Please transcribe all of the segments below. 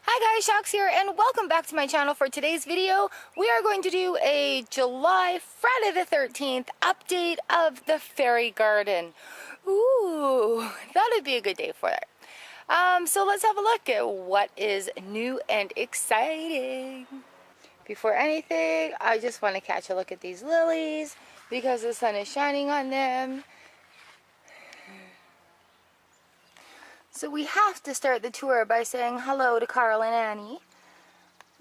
Hi guys, Chox here, and welcome back to my channel. For today's video, we are going to do a July, Friday the 13th update of the fairy garden. Ooh, that'd be a good day for it. So let's have a look at what is new and exciting. Before anything, I just want to catch a look at these lilies because the sun is shining on them. So we have to start the tour by saying hello to Carl and Annie,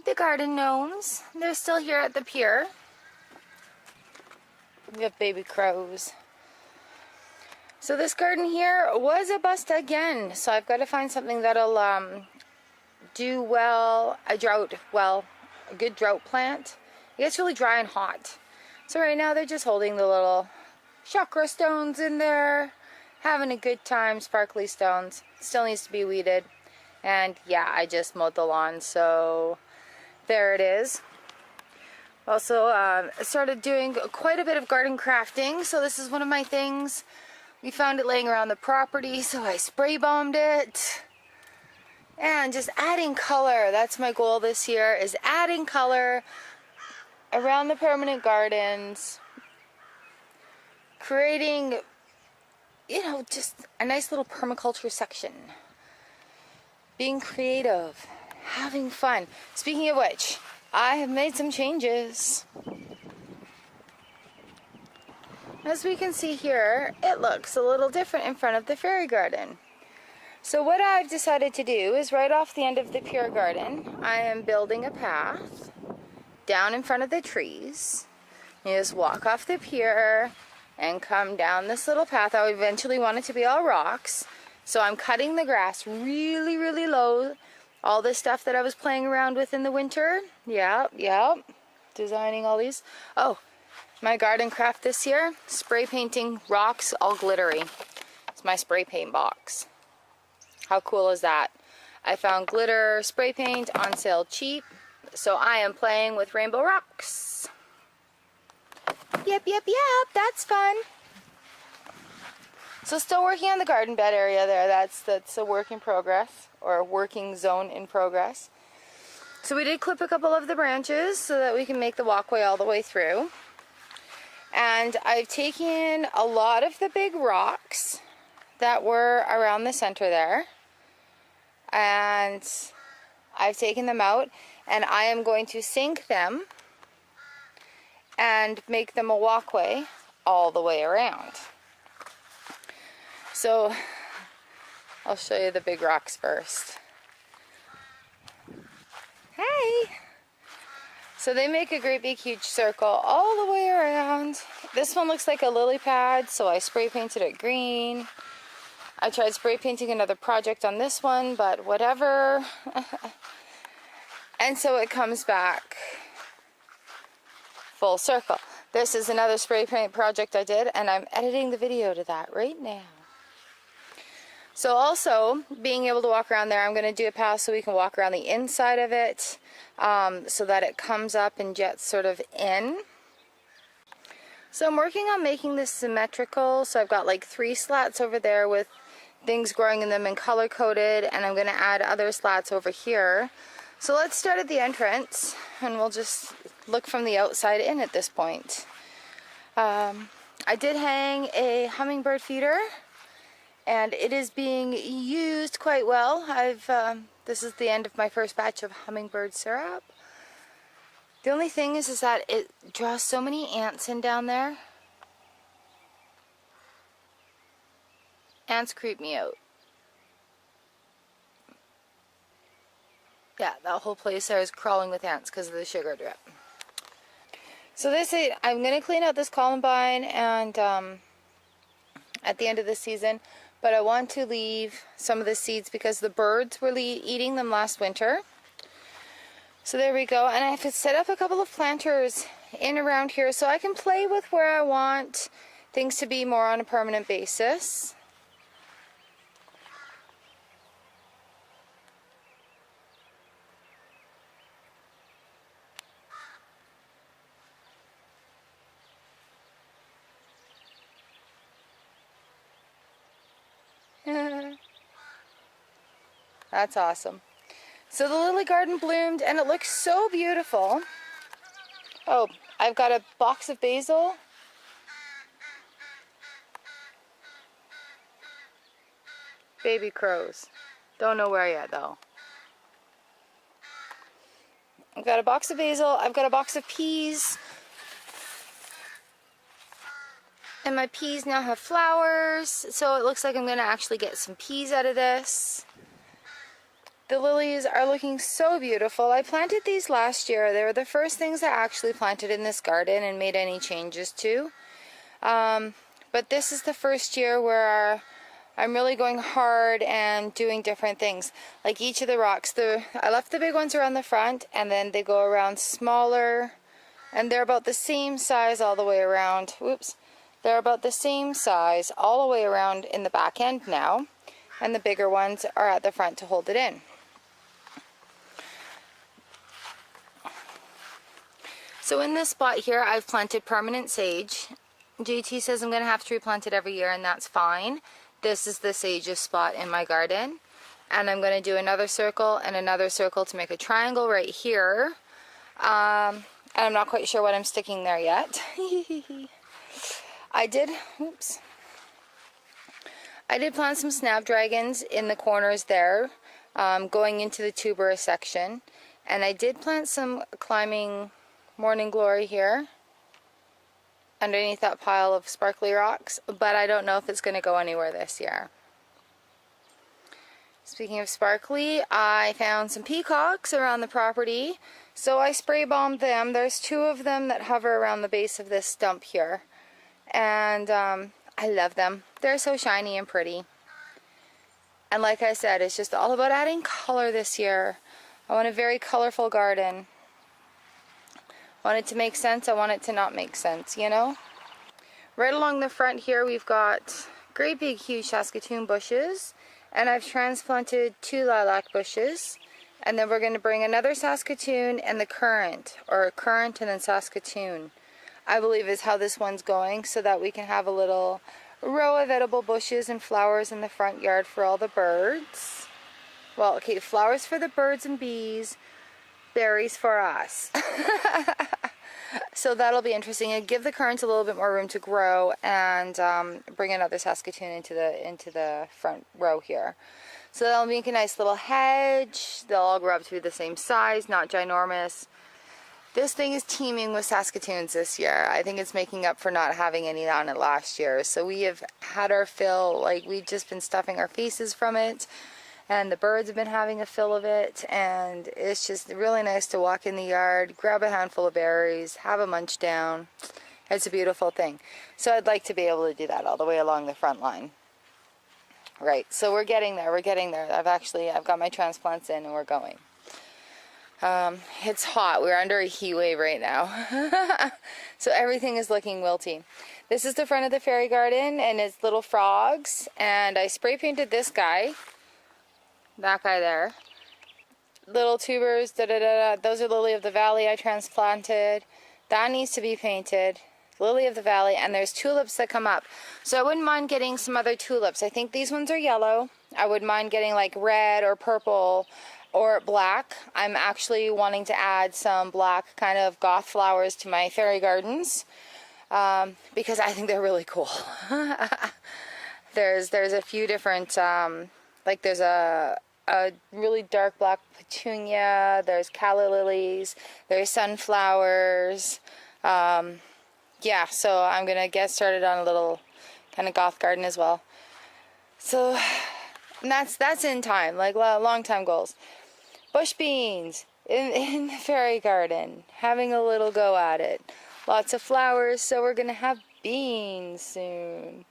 the garden gnomes. They're still here at the pier. We have baby crows. So this garden here was a bust again. So I've got to find something that'll do well, a good drought plant. It gets really dry and hot. So right now they're just holding the little chakra stones in there. Having a good time, sparkly stones. Still needs to be weeded. And yeah, I just mowed the lawn, so there it is. Also, started doing quite a bit of garden crafting, so this is one of my things. We found it laying around the property, so I spray bombed it. And just adding color, that's my goal this year, is adding color around the permanent gardens. Creating, just a nice little permaculture section. Being creative. Having fun. Speaking of which, I have made some changes. As we can see here, it looks a little different in front of the fairy garden. So what I've decided to do is right off the end of the pier garden, I am building a path down in front of the trees. You just walk off the pier and come down this little path. I eventually want it to be all rocks. So I'm cutting the grass really, really low. All this stuff that I was playing around with in the winter. Yep. Designing all these. Oh, my garden craft this year. Spray painting rocks all glittery. It's my spray paint box. How cool is that? I found glitter spray paint on sale cheap. So I am playing with rainbow rocks. Yep, that's fun. So still working on the garden bed area there. That's a work in progress, or a working zone in progress. So we did clip a couple of the branches so that we can make the walkway all the way through. And I've taken a lot of the big rocks that were around the center there, and I've taken them out, and I am going to sink them and make them a walkway all the way around. So I'll show you the big rocks first. Hey! So they make a great big huge circle all the way around. This one looks like a lily pad, so I spray painted it green. I tried spray painting another project on this one, but whatever. And so it comes back full circle. This is another spray paint project I did, and I'm editing the video to that right now. So also, being able to walk around there, I'm going to do a path so we can walk around the inside of it, so that it comes up and jets sort of in. So I'm working on making this symmetrical, so I've got like 3 slats over there with things growing in them and color coded, and I'm going to add other slats over here. So let's start at the entrance, and we'll just look from the outside in at this point. I did hang a hummingbird feeder, and it is being used quite well. This is the end of my first batch of hummingbird syrup. The only thing is that it draws so many ants in down there. Ants creep me out. Yeah, that whole place there is crawling with ants because of the sugar drip. So I'm going to clean out this columbine and at the end of the season, but I want to leave some of the seeds because the birds were eating them last winter. So there we go, and I have to set up a couple of planters in around here so I can play with where I want things to be more on a permanent basis. That's awesome. So the lily garden bloomed and it looks so beautiful. Oh, I've got a box of basil. Baby crows. Don't know where yet though. I've got a box of basil. I've got a box of peas. And my peas now have flowers. So it looks like I'm going to actually get some peas out of this. The lilies are looking so beautiful. I planted these last year. They were the first things I actually planted in this garden and made any changes to. But this is the first year where I'm really going hard and doing different things. Like each of the rocks, I left the big ones around the front, and then they go around smaller, and they're about the same size all the way around. Whoops. They're about the same size all the way around in the back end now, and the bigger ones are at the front to hold it in. So in this spot here, I've planted permanent sage. JT says I'm going to have to replant it every year, and that's fine. This is the sage's spot in my garden. And I'm going to do another circle and another circle to make a triangle right here. And I'm not quite sure what I'm sticking there yet. I did plant some snapdragons in the corners there, going into the tuberous section. And I did plant some climbing morning glory here underneath that pile of sparkly rocks, but I don't know if it's going to go anywhere this year. Speaking of sparkly, I found some peacocks around the property, so I spray bombed them. There's 2 of them that hover around the base of this stump here, and I love them. They're so shiny and pretty. And like I said, it's just all about adding color this year. I want a very colorful garden. I want it to make sense, I want it to not make sense, you know? Right along the front here we've got great big huge Saskatoon bushes, and I've transplanted 2 lilac bushes, and then we're going to bring another Saskatoon and the currant, or currant and then Saskatoon, I believe is how this one's going, so that we can have a little row of edible bushes and flowers in the front yard for all the birds. Well, okay, flowers for the birds and bees, berries for us. So that'll be interesting, and give the currants a little bit more room to grow, and bring another Saskatoon into the front row here. So that'll make a nice little hedge. They'll all grow up to be the same size, not ginormous. This thing is teeming with Saskatoons this year. I think it's making up for not having any on it last year. So we have had our fill, like we've just been stuffing our faces from it. And the birds have been having a fill of it, and it's just really nice to walk in the yard, grab a handful of berries, have a munch down. It's a beautiful thing. So I'd like to be able to do that all the way along the front line. Right, so we're getting there, I've got my transplants in and we're going. It's hot, we're under a heat wave right now. So everything is looking wilty. This is the front of the fairy garden, and it's little frogs, and I spray painted this guy. That guy there. Little tubers, those are lily of the valley I transplanted. That needs to be painted. Lily of the valley, and there's tulips that come up. So I wouldn't mind getting some other tulips. I think these ones are yellow. I wouldn't mind getting like red or purple or black. I'm actually wanting to add some black kind of goth flowers to my fairy gardens, because I think they're really cool. There's a few different, like there's a really dark black petunia, there's calla lilies, there's sunflowers. Yeah, so I'm going to get started on a little kind of goth garden as well. So that's in time, like long time goals. Bush beans in the fairy garden, having a little go at it. Lots of flowers, so we're going to have beans soon.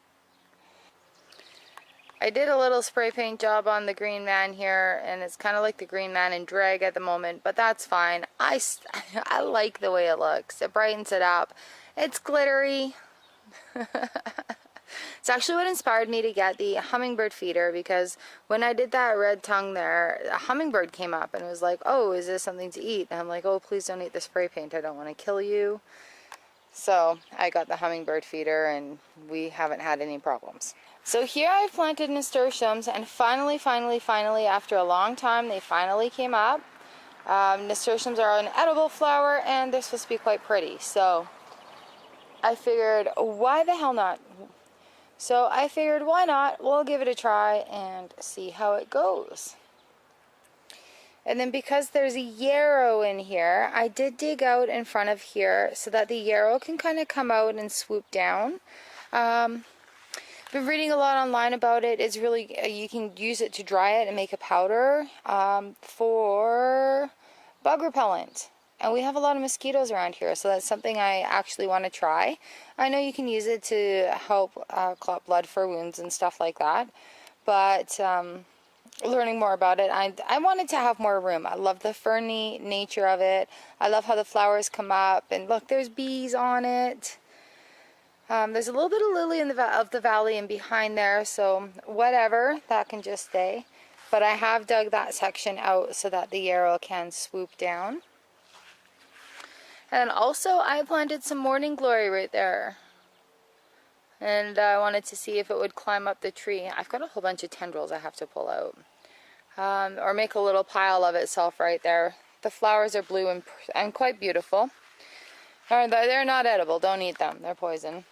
I did a little spray paint job on the green man here, and it's kind of like the green man in drag at the moment, but that's fine. I like the way it looks. It brightens it up. It's glittery. It's actually what inspired me to get the hummingbird feeder, because when I did that red tongue there, a hummingbird came up and was like, oh, is this something to eat? And I'm like, oh, please don't eat the spray paint. I don't want to kill you. So I got the hummingbird feeder and we haven't had any problems. So here I've planted nasturtiums, and finally, after a long time, they finally came up. Nasturtiums are an edible flower and they're supposed to be quite pretty. So I figured, why the hell not? So I figured, why not? We'll give it a try and see how it goes. And then because there's a yarrow in here, I did dig out in front of here so that the yarrow can kind of come out and swoop down. Been reading a lot online about it. It's really, you can use it to dry it and make a powder for bug repellent. And we have a lot of mosquitoes around here, so that's something I actually want to try. I know you can use it to help clot blood for wounds and stuff like that, but learning more about it, I wanted to have more room. I love the ferny nature of it. I love how the flowers come up, and look, there's bees on it. There's a little bit of lily in the valley and behind there, so whatever, that can just stay. But I have dug that section out so that the yarrow can swoop down. And also I planted some morning glory right there. And I wanted to see if it would climb up the tree. I've got a whole bunch of tendrils I have to pull out. Or make a little pile of itself right there. The flowers are blue and quite beautiful. They're not edible, don't eat them, they're poison.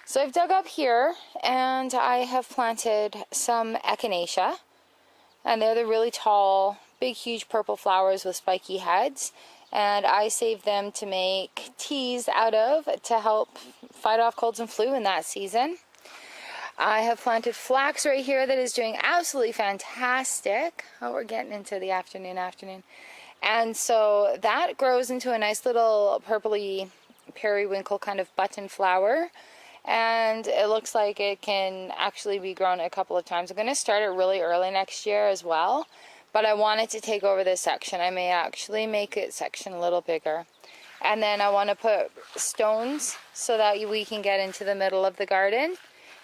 So I've dug up here and I have planted some echinacea. And they're the really tall, big, huge purple flowers with spiky heads. And I saved them to make teas out of to help fight off colds and flu in that season. I have planted flax right here that is doing absolutely fantastic. Oh, we're getting into the afternoon. And so that grows into a nice little purpley periwinkle kind of button flower. And it looks like it can actually be grown a couple of times. I'm going to start it really early next year as well. But I want it to take over this section. I may actually make it section a little bigger. And then I want to put stones so that we can get into the middle of the garden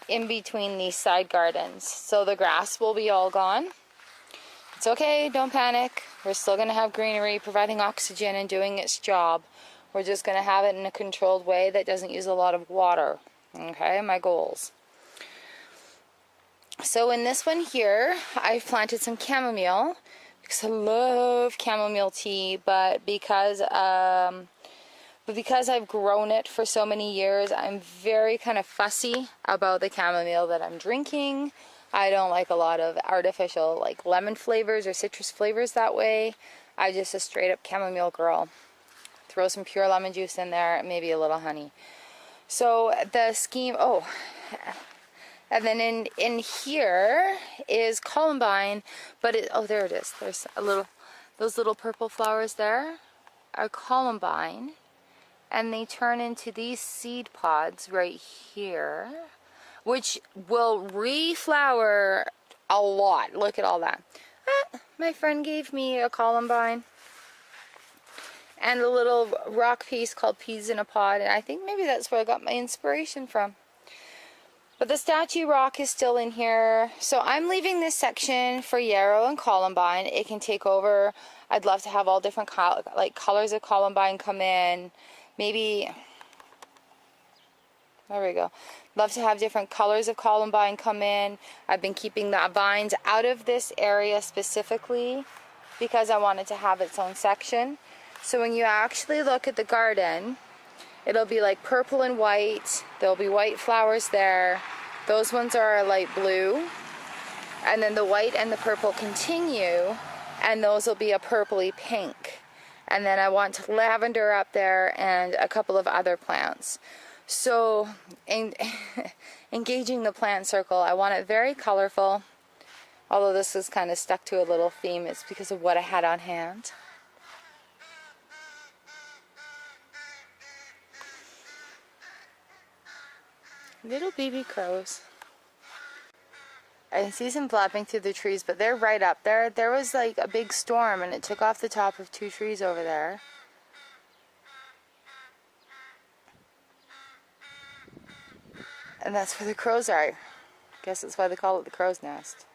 in between these side gardens. So the grass will be all gone. It's okay, don't panic. We're still going to have greenery providing oxygen and doing its job. We're just going to have it in a controlled way that doesn't use a lot of water. Okay, my goals. So in this one here, I've planted some chamomile because I love chamomile tea, but because I've grown it for so many years, I'm very kind of fussy about the chamomile that I'm drinking. I don't like a lot of artificial like lemon flavors or citrus flavors that way. I'm just a straight up chamomile girl. Throw some pure lemon juice in there, maybe a little honey. So the scheme, and then in here is columbine, but there it is. There's those little purple flowers there are columbine, and they turn into these seed pods right here, which will reflower a lot. Look at all that. My friend gave me a columbine and a little rock piece called Peas in a Pod, and I think maybe that's where I got my inspiration from. But the statue rock is still in here, so I'm leaving this section for yarrow and columbine. It can take over. I'd love to have all different colors of columbine come in. Maybe, there we go. Love to have different colors of columbine come in. I've been keeping the vines out of this area specifically because I wanted to have its own section. So when you actually look at the garden, it'll be like purple and white. There'll be white flowers there. Those ones are light blue. And then the white and the purple continue, and those will be a purpley pink. And then I want lavender up there and a couple of other plants. So engaging the plant circle, I want it very colorful. Although this is kind of stuck to a little theme, it's because of what I had on hand. Little baby crows. I can see some flapping through the trees, but they're right up there. There was like a big storm and it took off the top of 2 trees over there. And that's where the crows are. I guess that's why they call it the crow's nest.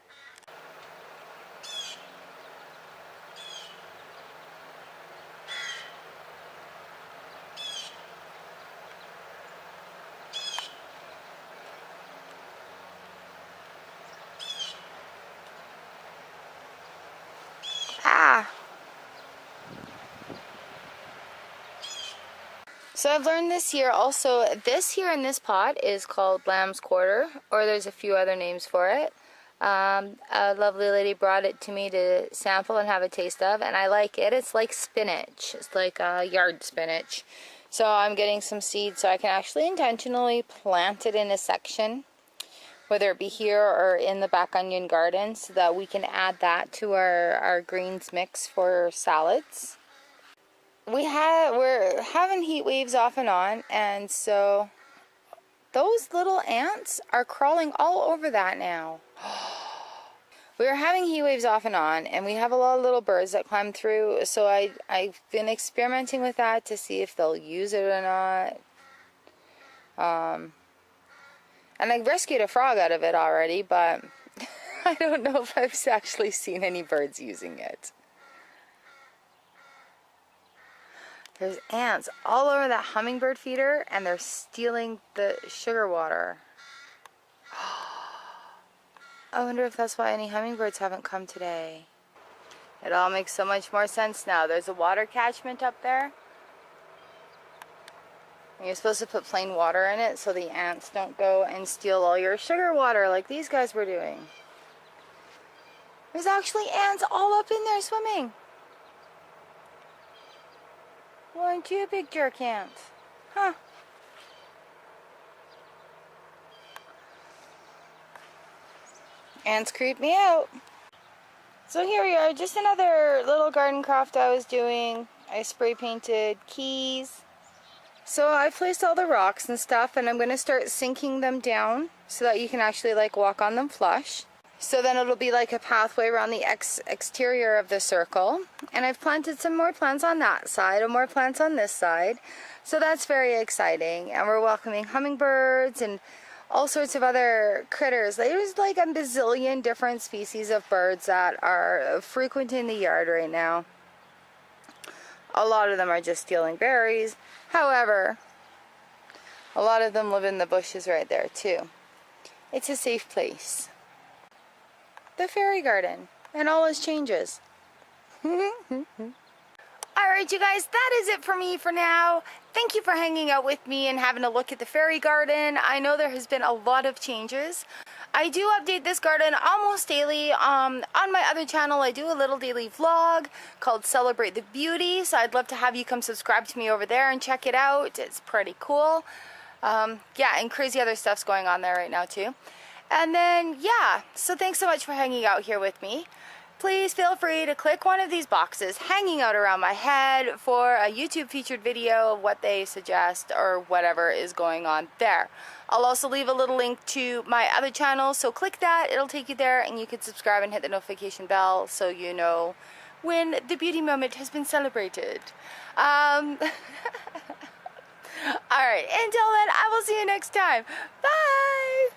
So I've learned this year also, this here in this pot is called lamb's quarter, or there's a few other names for it. A lovely lady brought it to me to sample and have a taste of, and I like it. It's like spinach. It's like yard spinach. So I'm getting some seeds so I can actually intentionally plant it in a section, whether it be here or in the back onion garden, so that we can add that to our greens mix for salads. We're having heat waves off and on, and so those little ants are crawling all over that now. We're having heat waves off and on, and we have a lot of little birds that climb through, so I've been experimenting with that to see if they'll use it or not. And I rescued a frog out of it already, but I don't know if I've actually seen any birds using it. There's ants all over that hummingbird feeder, and they're stealing the sugar water. I wonder if that's why any hummingbirds haven't come today. It all makes so much more sense now. There's a water catchment up there. And you're supposed to put plain water in it so the ants don't go and steal all your sugar water like these guys were doing. There's actually ants all up in there swimming. Well, aren't you a big jerk ant? Huh. Ants creep me out. So here we are, just another little garden craft I was doing. I spray painted keys. So I placed all the rocks and stuff, and I'm going to start sinking them down so that you can actually like walk on them flush. So then it'll be like a pathway around the exterior of the circle. And I've planted some more plants on that side and more plants on this side. So that's very exciting. And we're welcoming hummingbirds and all sorts of other critters. There's like a bazillion different species of birds that are frequenting the yard right now. A lot of them are just stealing berries. However, a lot of them live in the bushes right there too. It's a safe place. The fairy garden and all its changes. Alright you guys, that is it for me for now. Thank you for hanging out with me and having a look at the fairy garden. I know there has been a lot of changes. I do update this garden almost daily. On my other channel I do a little daily vlog called Celebrate the Beauty, so I'd love to have you come subscribe to me over there and check it out. It's pretty cool. Yeah, and crazy other stuff's going on there right now too. And then, yeah, so thanks so much for hanging out here with me. Please feel free to click one of these boxes hanging out around my head for a YouTube featured video of what they suggest or whatever is going on there. I'll also leave a little link to my other channel, so click that, it'll take you there, and you can subscribe and hit the notification bell so you know when the beauty moment has been celebrated. Alright, until then, I will see you next time. Bye!